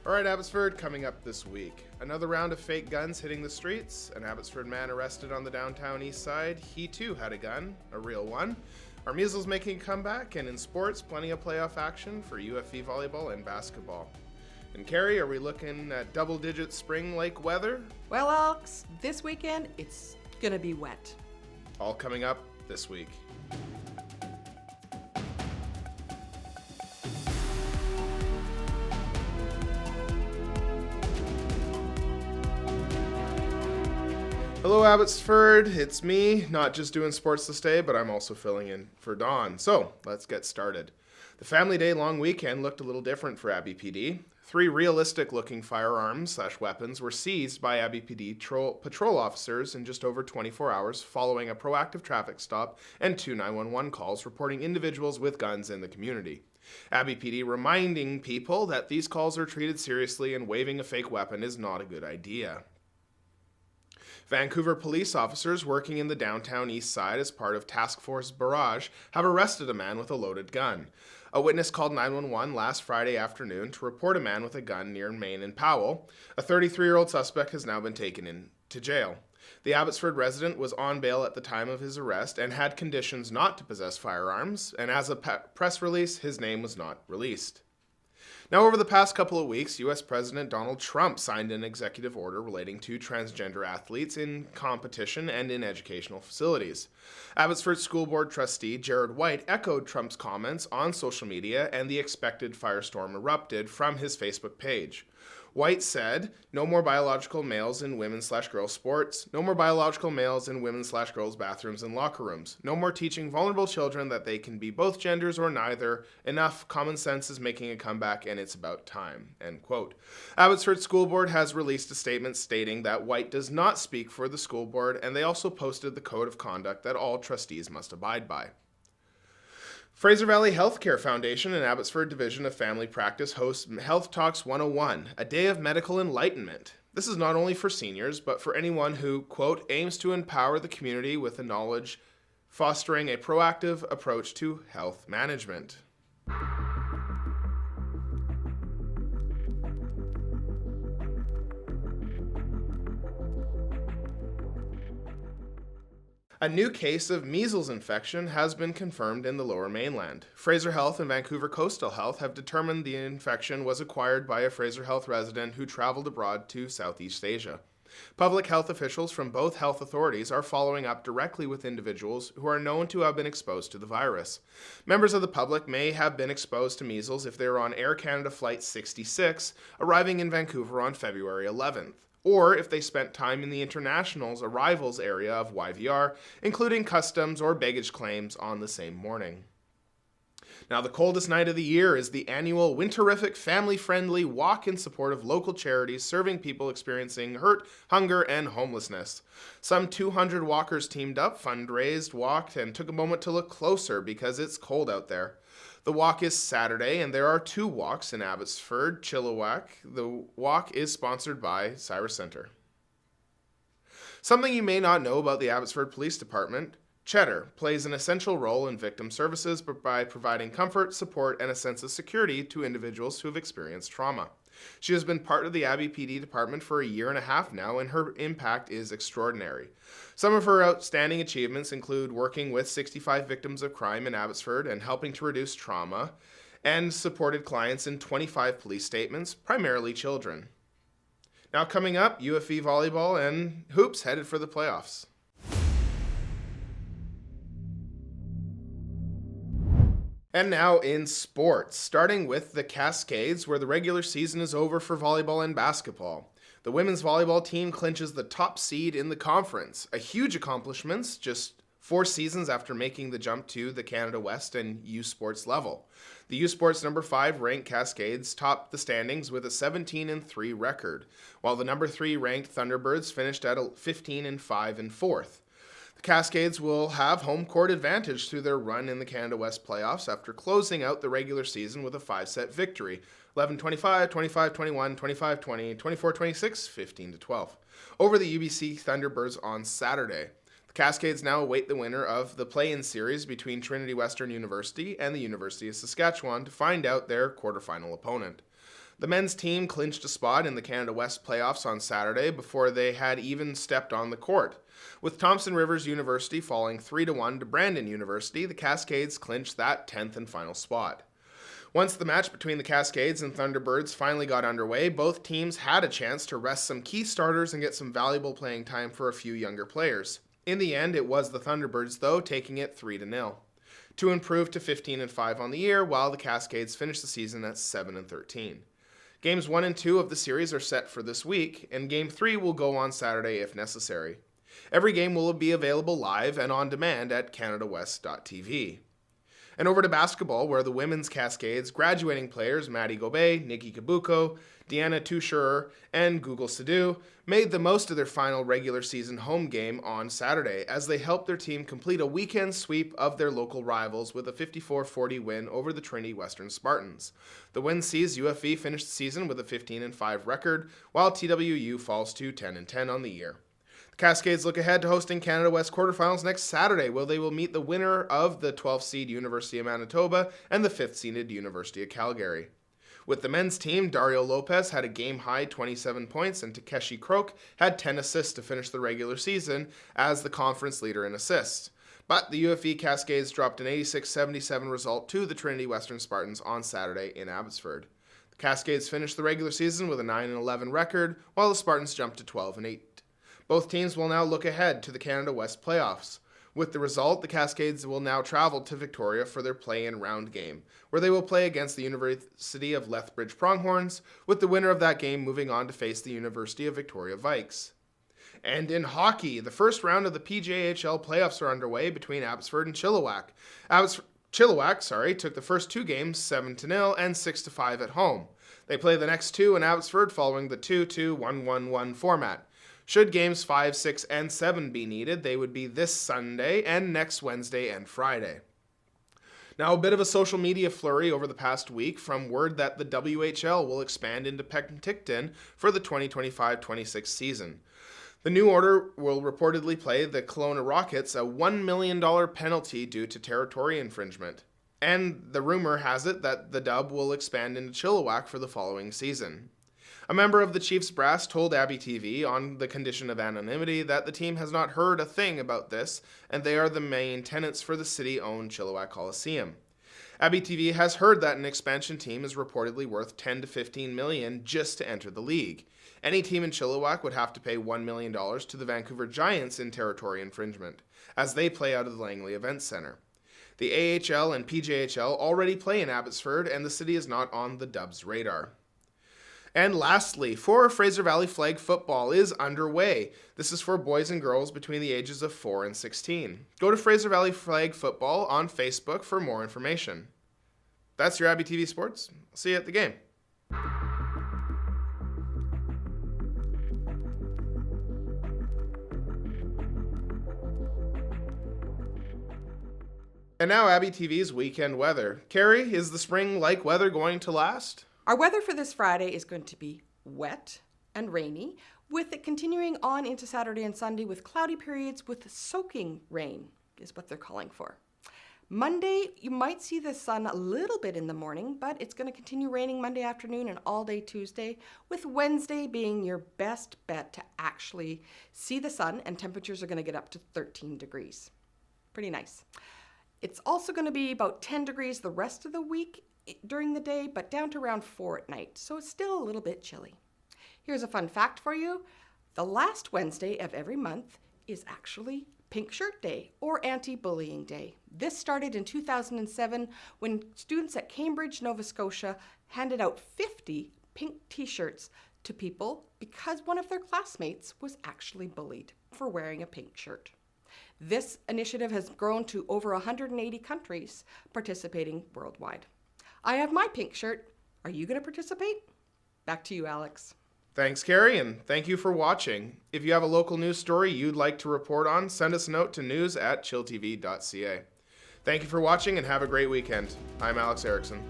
Alright, Abbotsford, coming up this week. Another round of fake guns hitting the streets. An Abbotsford man arrested on the downtown east side. He too had a gun, a real one. Our Measles making a comeback, and in sports, plenty of playoff action for UFV volleyball and basketball. In Cari, are we looking at double-digit spring-like weather? Well, Alex, this weekend it's gonna be wet. All coming up this week. Hello Abbotsford, it's me, not just doing sports this day, but I'm also filling in for Dawn. So, let's get started. The Family Day long weekend looked a little different for AbbyPD. 3 realistic-looking firearms/weapons were seized by AbbyPD patrol officers in just over 24 hours following a proactive traffic stop and 2 911 calls reporting individuals with guns in the community. AbbyPD reminding people that these calls are treated seriously and waving a fake weapon is not a good idea. Vancouver police officers working in the downtown east side as part of Task Force Barrage have arrested a man with a loaded gun. A witness called 911 last Friday afternoon to report a man with a gun near Main and Powell. A 33-year-old suspect has now been taken into jail. The Abbotsford resident was on bail at the time of his arrest and had conditions not to possess firearms, and as a press release, his name was not released. Now, over the past couple of weeks, U.S. President Donald Trump signed an executive order relating to transgender athletes in competition and in educational facilities. Abbotsford School Board trustee Jared White echoed Trump's comments on social media, and the expected firestorm erupted from his Facebook page. White said, "No more biological males in women's/girls sports. No more biological males in women's/girls bathrooms and locker rooms. No more teaching vulnerable children that they can be both genders or neither. Enough. Common sense is making a comeback and it's about time." End quote. Abbotsford School Board has released a statement stating that White does not speak for the school board, and they also posted the code of conduct that all trustees must abide by. Fraser Valley Healthcare Foundation and Abbotsford Division of Family Practice hosts Health Talks 101, a day of medical enlightenment. This is not only for seniors, but for anyone who, quote, aims to empower the community with the knowledge, fostering a proactive approach to health management. A new case of measles infection has been confirmed in the Lower Mainland. Fraser Health and Vancouver Coastal Health have determined the infection was acquired by a Fraser Health resident who traveled abroad to Southeast Asia. Public health officials from both health authorities are following up directly with individuals who are known to have been exposed to the virus. Members of the public may have been exposed to measles if they were on Air Canada Flight 66, arriving in Vancouver on February 11th. Or if they spent time in the international's arrivals area of YVR, including customs or baggage claims on the same morning. Now, the coldest night of the year is the annual Winterific family-friendly walk in support of local charities serving people experiencing hurt, hunger, and homelessness. Some 200 walkers teamed up, fundraised, walked, and took a moment to look closer because it's cold out there. The walk is Saturday, and there are 2 walks in Abbotsford, Chilliwack. The walk is sponsored by Cyrus Centre. Something you may not know about the Abbotsford Police Department: Cheddar plays an essential role in victim services by providing comfort, support, and a sense of security to individuals who have experienced trauma. She has been part of the AbbyPD department for a year and a half now, and her impact is extraordinary. Some of her outstanding achievements include working with 65 victims of crime in Abbotsford and helping to reduce trauma, and supported clients in 25 police statements, primarily children. Now coming up, UFV volleyball and hoops headed for the playoffs. And now in sports, starting with the Cascades, where the regular season is over for volleyball and basketball. The women's volleyball team clinches the top seed in the conference, a huge accomplishment just 4 seasons after making the jump to the Canada West and U Sports level. The U Sports number 5 ranked Cascades topped the standings with a 17-3 record, while the number 3 ranked Thunderbirds finished at 15-5 in 4th. The Cascades will have home court advantage through their run in the Canada West playoffs after closing out the regular season with a 5-set victory, 11-25, 25-21, 25-20, 24-26, 15-12, over the UBC Thunderbirds on Saturday. The Cascades now await the winner of the play-in series between Trinity Western University and the University of Saskatchewan to find out their quarterfinal opponent. The men's team clinched a spot in the Canada West playoffs on Saturday before they had even stepped on the court. With Thompson Rivers University falling 3-1 to Brandon University, the Cascades clinched that 10th and final spot. Once the match between the Cascades and Thunderbirds finally got underway, both teams had a chance to rest some key starters and get some valuable playing time for a few younger players. In the end, it was the Thunderbirds, though, taking it 3-0 to improve to 15-5 on the year, while the Cascades finished the season at 7-13. Games 1 and 2 of the series are set for this week, and Game 3 will go on Saturday if necessary. Every game will be available live and on demand at CanadaWest.tv. And over to basketball, where the women's Cascades graduating players Maddie Gobet, Nikki Kabuko, Deanna Toucheur, and Google Sadhu made the most of their final regular season home game on Saturday as they helped their team complete a weekend sweep of their local rivals with a 54-40 win over the Trinity Western Spartans. The win sees UFV finish the season with a 15-5 record, while TWU falls to 10-10 on the year. Cascades look ahead to hosting Canada West quarterfinals next Saturday, where they will meet the winner of the 12th seed University of Manitoba and the 5th seeded University of Calgary. With the men's team, Dario Lopez had a game-high 27 points and Takeshi Croak had 10 assists to finish the regular season as the conference leader in assists. But the UFE Cascades dropped an 86-77 result to the Trinity Western Spartans on Saturday in Abbotsford. The Cascades finished the regular season with a 9-11 record, while the Spartans jumped to 12-8. Both teams will now look ahead to the Canada West playoffs. With the result, the Cascades will now travel to Victoria for their play-in round game, where they will play against the University of Lethbridge Pronghorns, with the winner of that game moving on to face the University of Victoria Vikes. And in hockey, the first round of the PJHL playoffs are underway between Abbotsford and Chilliwack. Chilliwack took the first two games 7-0 and 6-5 at home. They play the next two in Abbotsford following the 2-2-1-1-1 format. Should games 5, 6, and 7 be needed, they would be this Sunday and next Wednesday and Friday. Now, a bit of a social media flurry over the past week from word that the WHL will expand into Penticton for the 2025-26 season. The new order will reportedly pay the Kelowna Rockets a $1 million penalty due to territory infringement. And the rumor has it that the Dub will expand into Chilliwack for the following season. A member of the Chiefs brass told abbyTV on the condition of anonymity that the team has not heard a thing about this, and they are the main tenants for the city-owned Chilliwack Coliseum. abbyTV has heard that an expansion team is reportedly worth $10 to $15 million just to enter the league. Any team in Chilliwack would have to pay $1 million to the Vancouver Giants in territory infringement, as they play out of the Langley Events Centre. The AHL and PJHL already play in Abbotsford, and the city is not on the Dub's radar. And lastly, Fraser Valley Flag football is underway. This is for boys and girls between the ages of 4 and 16. Go to Fraser Valley Flag football on Facebook for more information. That's your abbyTV Sports. See you at the game. And now abbyTV's weekend weather. Cari, is the spring-like weather going to last? Our weather for this Friday is going to be wet and rainy, with it continuing on into Saturday and Sunday with cloudy periods with soaking rain, is what they're calling for. Monday, you might see the sun a little bit in the morning, but it's going to continue raining Monday afternoon and all day Tuesday, with Wednesday being your best bet to actually see the sun, and temperatures are going to get up to 13 degrees. Pretty nice. It's also going to be about 10 degrees the rest of the week during the day, but down to around 4 at night, so it's still a little bit chilly. Here's a fun fact for you. The last Wednesday of every month is actually Pink Shirt Day, or Anti-Bullying Day. This started in 2007 when students at Cambridge, Nova Scotia handed out 50 pink t-shirts to people because one of their classmates was actually bullied for wearing a pink shirt. This initiative has grown to over 180 countries participating worldwide. I have my pink shirt. Are you going to participate? Back to you, Alex. Thanks, Cari, and thank you for watching. If you have a local news story you'd like to report on, send us a note to news@chilltv.ca. Thank you for watching and have a great weekend. I'm Alex Eriksson.